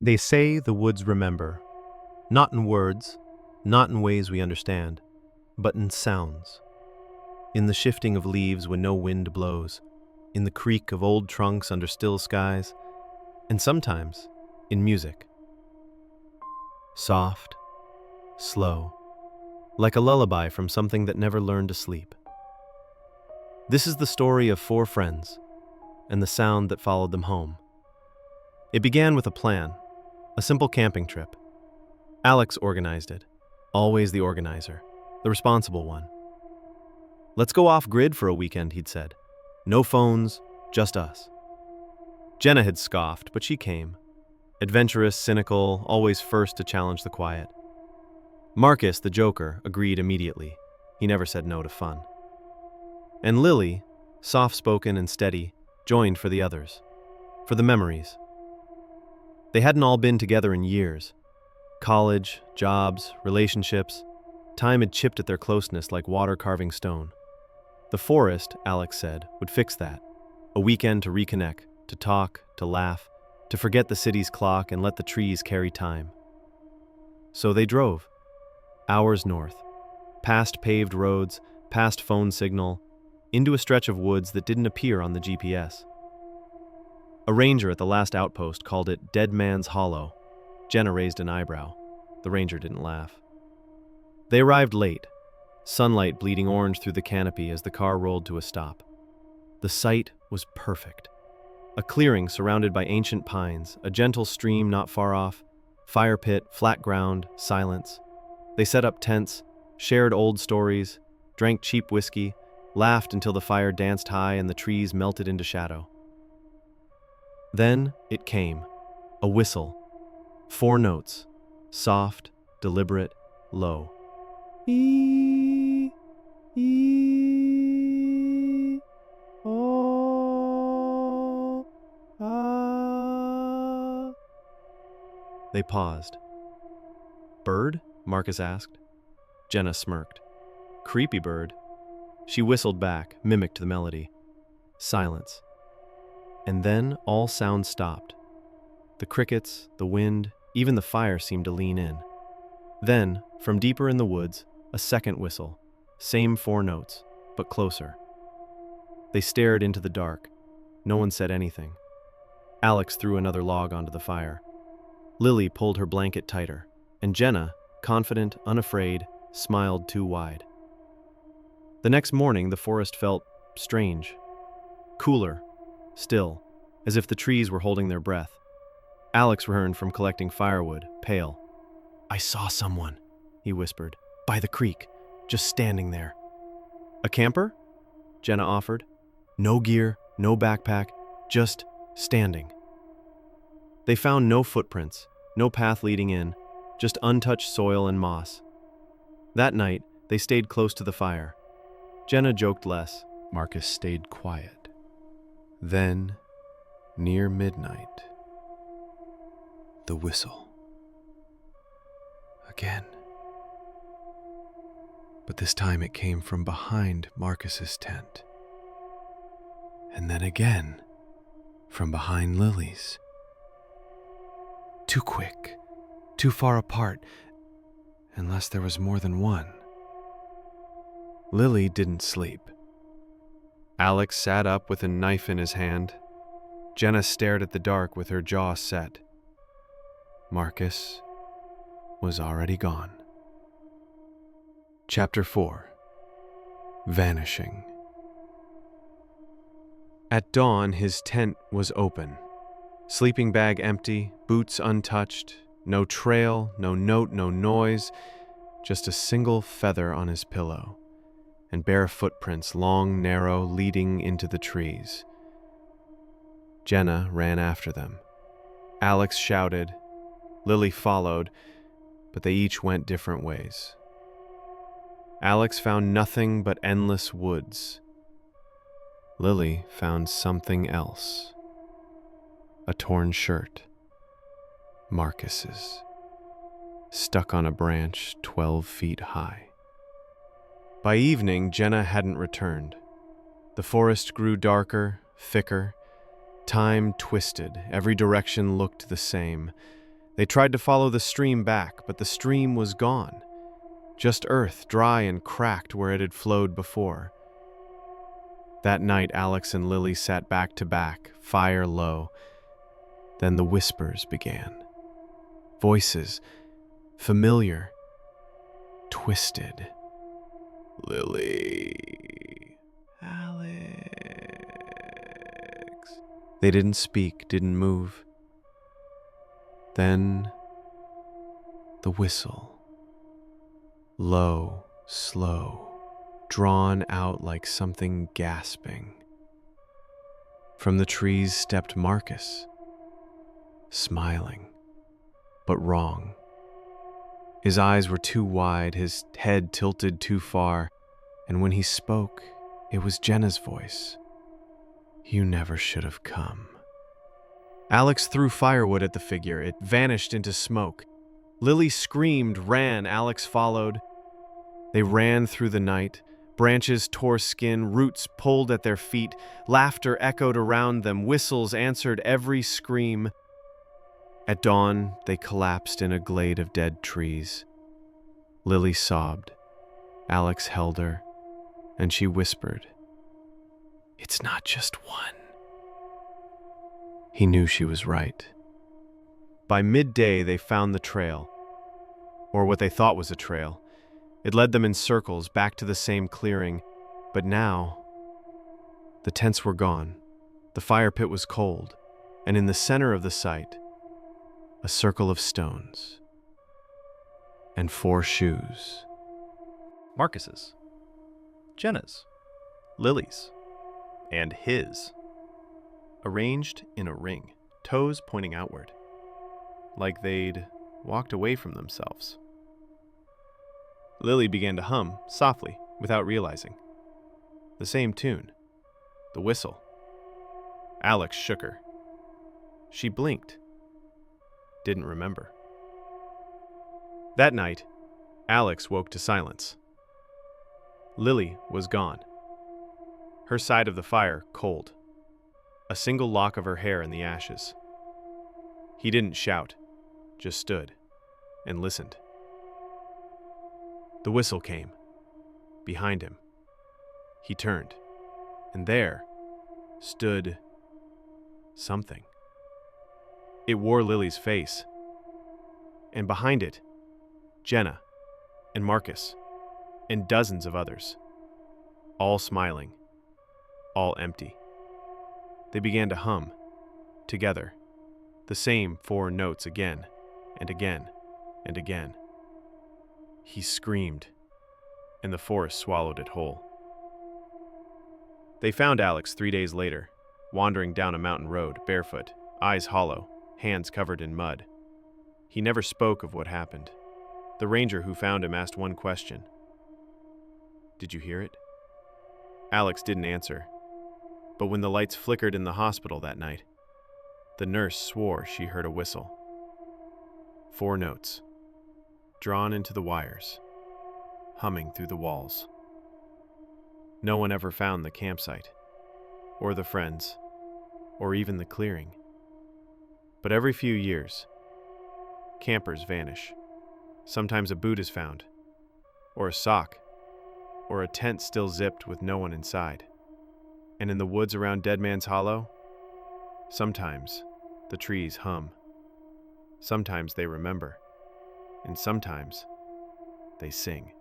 They say the woods remember, not in words, not in ways we understand, but in sounds. In the shifting of leaves when no wind blows, in the creak of old trunks under still skies, and sometimes in music. Soft, slow, like a lullaby from something that never learned to sleep. This is the story of four friends and the sound that followed them home. It began with a plan, a simple camping trip. Alex organized it, always the organizer, the responsible one. "Let's go off-grid for a weekend," he'd said. "No phones, just us." Jenna had scoffed, but she came. Adventurous, cynical, always first to challenge the quiet. Marcus, the joker, agreed immediately. He never said no to fun. And Lily, soft-spoken and steady, joined for the others, for the memories. They hadn't all been together in years. College, jobs, relationships, time had chipped at their closeness like water carving stone. The forest, Alex said, would fix that. A weekend to reconnect, to talk, to laugh, to forget the city's clock and let the trees carry time. So they drove. Hours north, past paved roads, past phone signal, into a stretch of woods that didn't appear on the GPS. A ranger at the last outpost called it Dead Man's Hollow. Jenna raised an eyebrow. The ranger didn't laugh. They arrived late, sunlight bleeding orange through the canopy as the car rolled to a stop. The site was perfect. A clearing surrounded by ancient pines, a gentle stream not far off, fire pit, flat ground, silence. They set up tents, shared old stories, drank cheap whiskey, laughed until the fire danced high and the trees melted into shadow. Then it came, a whistle. 4 notes, soft, deliberate, low. Ee, ee, oh, ah. They paused. "Bird?" Marcus asked. Jenna smirked. "Creepy bird." She whistled back, mimicked the melody. Silence. And then all sound stopped. The crickets, the wind, even the fire seemed to lean in. Then, from deeper in the woods, a second whistle. Same 4 notes, but closer. They stared into the dark. No one said anything. Alex threw another log onto the fire. Lily pulled her blanket tighter, and Jenna, confident, unafraid, smiled too wide. The next morning, the forest felt strange. Cooler, still, as if the trees were holding their breath. Alex returned from collecting firewood, pale. "I saw someone," he whispered, "by the creek, just standing there." "A camper?" Jenna offered. "No gear, no backpack, just standing." They found no footprints, no path leading in, just untouched soil and moss. That night, they stayed close to the fire. Jenna joked less. Marcus stayed quiet. Then, near midnight, the whistle. Again. But this time it came from behind Marcus's tent. And then again, from behind Lily's. Too quick, too far apart, unless there was more than one. Lily didn't sleep. Alex sat up with a knife in his hand. Jenna stared at the dark with her jaw set. Marcus was already gone. Chapter 4. Vanishing. At dawn, his tent was open. Sleeping bag empty, boots untouched, no trail, no note, no noise, just a single feather on his pillow, and bare footprints, long, narrow, leading into the trees. Jenna ran after them. Alex shouted. Lily followed, but they each went different ways. Alex found nothing but endless woods. Lily found something else. A torn shirt. Marcus's. Stuck on a branch 12 feet high. By evening, Jenna hadn't returned. The forest grew darker, thicker. Time twisted. Every direction looked the same. They tried to follow the stream back, but the stream was gone. Just earth, dry and cracked where it had flowed before. That night, Alex and Lily sat back to back, fire low. Then the whispers began. Voices, familiar, twisted. Lily. Alex. They didn't speak, didn't move. Then the whistle. Low, slow, drawn out like something gasping. From the trees stepped Marcus, smiling, but wrong. His eyes were too wide, his head tilted too far, and when he spoke, it was Jenna's voice. You never should have come. Alex threw firewood at the figure. It vanished into smoke. Lily screamed, ran. Alex followed. They ran through the night. Branches tore skin, roots pulled at their feet, laughter echoed around them, whistles answered every scream. At dawn, they collapsed in a glade of dead trees. Lily sobbed. Alex held her, and she whispered, "It's not just one." He knew she was right. By midday, they found the trail, or what they thought was a trail. It led them in circles back to the same clearing, but now the tents were gone, the fire pit was cold, and in the center of the site, a circle of stones and 4 shoes. Marcus's, Jenna's, Lily's, and his, arranged in a ring, toes pointing outward, like they'd walked away from themselves. Lily began to hum, softly, without realizing. The same tune, the whistle. Alex shook her. She blinked, didn't remember. That night, Alex woke to silence. Lily was gone. Her side of the fire cold. A single lock of her hair in the ashes. He didn't shout, just stood and listened. The whistle came. Behind him. He turned, and there stood something. It wore Lily's face, and behind it, Jenna and Marcus and dozens of others, all smiling, all empty. They began to hum, together, the same 4 notes again and again and again. He screamed, and the forest swallowed it whole. They found Alex 3 days later, wandering down a mountain road, barefoot, eyes hollow, hands covered in mud. He never spoke of what happened. The ranger who found him asked one question. "Did you hear it?" Alex didn't answer, but when the lights flickered in the hospital that night, the nurse swore she heard a whistle. 4 notes, drawn into the wires, humming through the walls. No one ever found the campsite, or the friends, or even the clearing. But every few years, campers vanish. Sometimes a boot is found, or a sock, or a tent still zipped with no one inside. And in the woods around Dead Man's Hollow, sometimes the trees hum. Sometimes they remember, and sometimes they sing.